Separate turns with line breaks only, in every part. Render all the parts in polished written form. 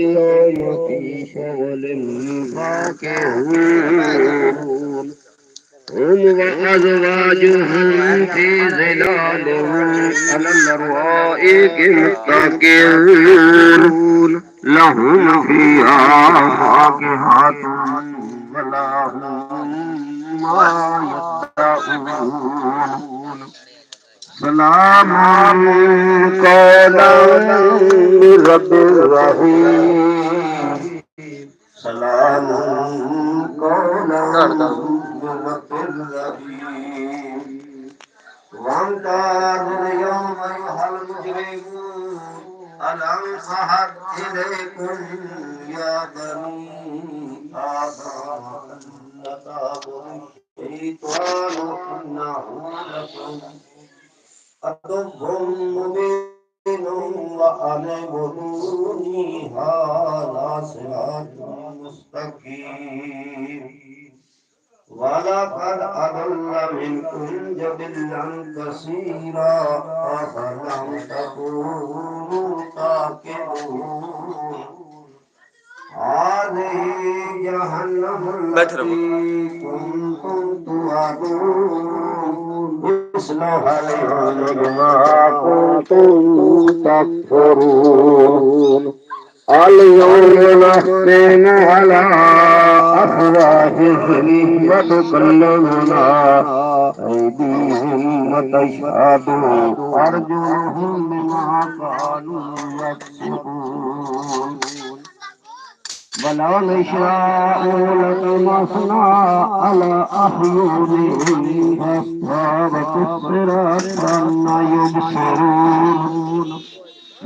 اليوم في شغل فاكهون هم وأزواجهم في ظلال على الأرائك متكئون لهم فيها فاكهة ولهم ما يدعون سلام قولا من رب رحيم سلام قولا من رب رحيم وامتازوا اليوم أيها المجرمون ألم أعهد إليكم يا بني آدم ألا تعبدوا الشيطان إنه لكم عدو مبين وأن اعبدوني هذا صراط مستقيم ولقد أضل منكم جبلا كثيرا أفلم تكونوا تعقلون هذه جهنم التي كنتم توعدون اصلوها اليوم بما كنتم تكفرون اليوم نختم على أفواههم وتكلمنا أيديهم وتشهد أرجلهم بما كانوا يكسبون ولو نشاء لطمسنا على أعينهم فاستبقوا الصراط أن يبصرون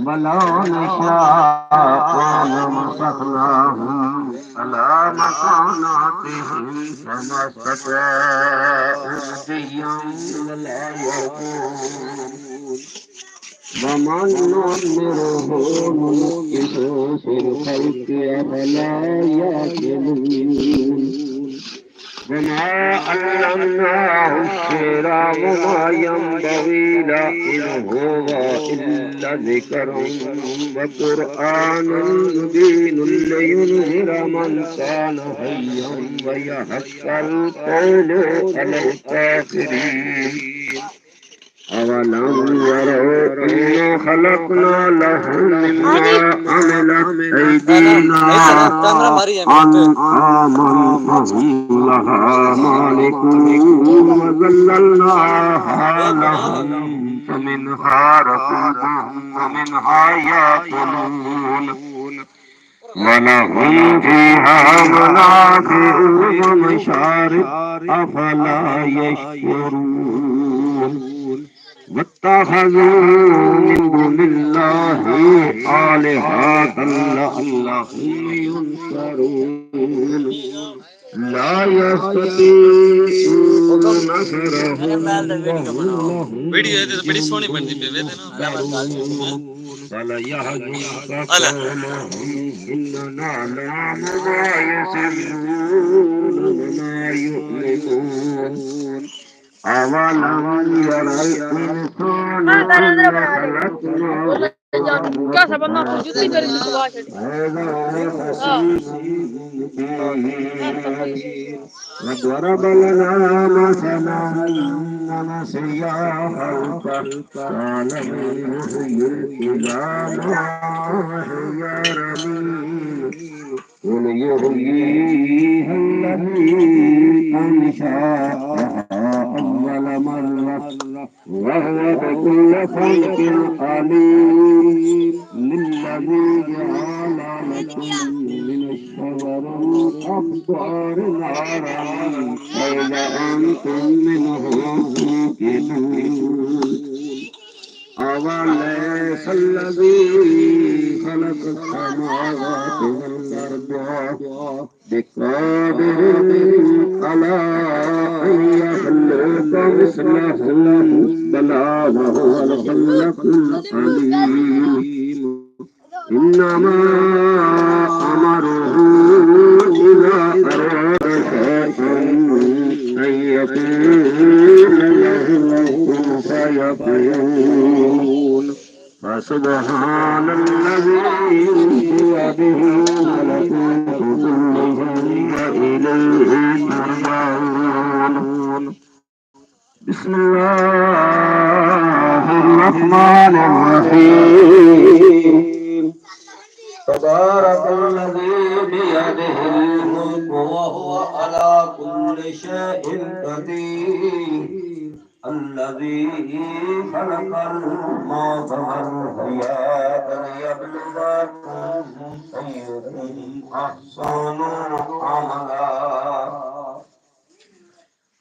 ولو نشاء لمسخناهم على مكاناتهم فما استطاعوا مضيا ولا يركون ومن نؤمره ننكسه في الخلق أفلا يعقلون وما علمناه الشعر وما ينبغي له إن هو إلا ذكر وقرآن مبين لينذر من كان حيا ويحق القول على الكافرين أولم يروا إنا خلقنا لهم مما عملت أيدينا أنعاما فهم لها مالكون وذللناها لهم فمنها ركوبهم ومنها يأكلون ولهم فيها منافع ومشارب أفلا يشكرون واتخذوا من دون الله آلهة لعلهم ينصرون لا يستطيعون نصرهم وهم لهم محضرون فلا يحزنك قولهم إننا نعلم ما يسرون وما يؤمنون أولم يرى الإنسان أنا خلقناه وضرب لنا مثلا ونسي خلقه قال من يحيي العظام وهي رميم قل يحييها الذي أنشأها أول مرة وهو بكل خلق عليم للذي جعل لكم من الشجر الأخضر نارا فإذا أنتم منه توقدون أوليس الذي خلق السماوات والأرض بقادر على أن يخلق مثلهم بلى وهو الخلاق العليم إنما أمره إذا أراد شيئا أن يقول له كن فيكون فسبحان الذي بيده ملكوت كل شيء وإليه ترجعون. بسم الله الرحمن الرحيم. تبارك الذي بيده الملك وهو على كل شيء قدير. الذي خلق الموت والحياة ليبلوكم أيكم أحسن عملا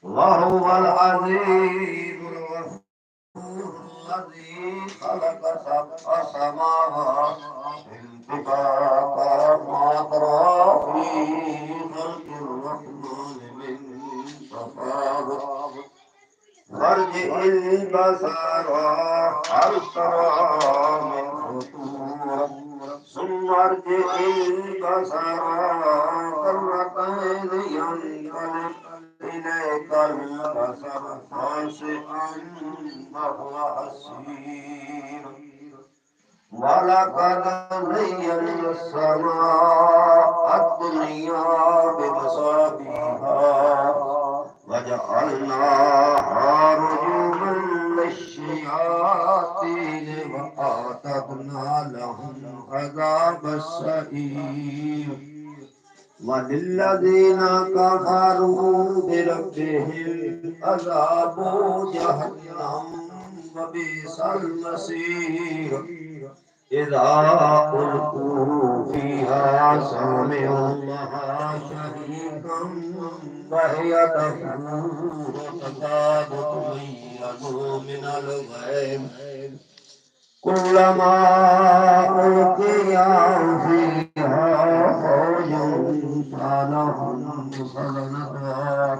وهو العزيز الغفور الذي خلق سبع سماوات طباقا ما ترى في خلق الرحمن من تفاوت فارجع البصر هل ترى من فطور ثم ارجع البصر كرتين ينقلب إليك البصر خاسئا وهو حسير ولقد زينا السماء الدنيا بمصابيح وجعلناها رجوما للشياطين وأعتدنا لهم عذاب السعير وللذين كفروا بربهم عذاب جهنم وبئس المصير إذا ألقوا فيها سمعوا لها شهيقا وهي تفور تكاد تميز من الغيظ كلما ألقي فيها فوج سألهم خزنتها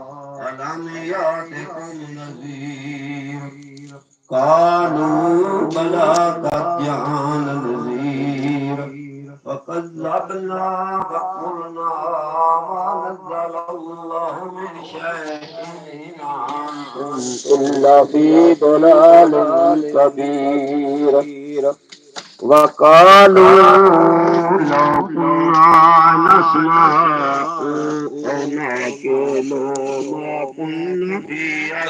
ألم يأتكم نذير قالوا بلى قد جاءنا نذير فكذبنا وقلنا ما نزل الله من شيء إلا في ضلال كبير وقالوا لو كنا نسمع أو نعقل ما كنا في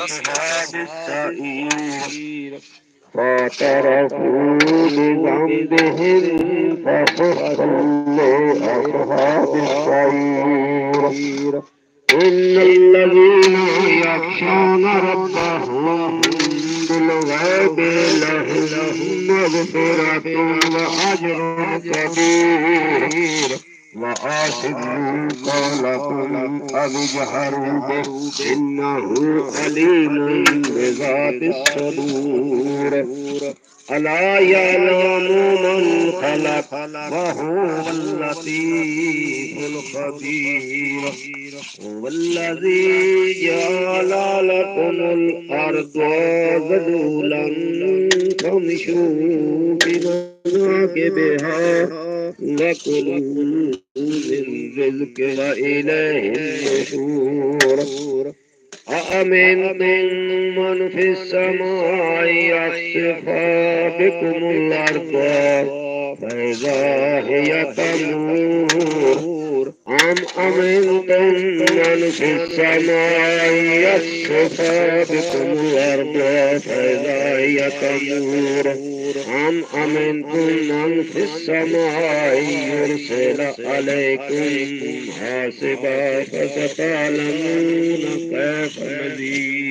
أصحاب السعير فاعترفوا بذنبهم فسحقا لأصحاب السعير إن الذين يخشون ربهم بالغيب لهم مغفرة وأجر كبير وأسروا قولكم أو اجهروا به إنه عليم بذات الصدور ألا يعلم من خلق وهو اللطيف الخبير والذي جعل لكم الأرض ذلولا فامشوا في مناكبها وكلوا من رزق وإليه النشور أأمنتم من في السماء يخسف بكم الأرض فإذا هي تمور أم أمنتم من في السماء يخسف بكم الأرض فإذا هي تمور أم أمنتم من في السماء يرسل عليكم حاسبا فستعلمون كيف نذير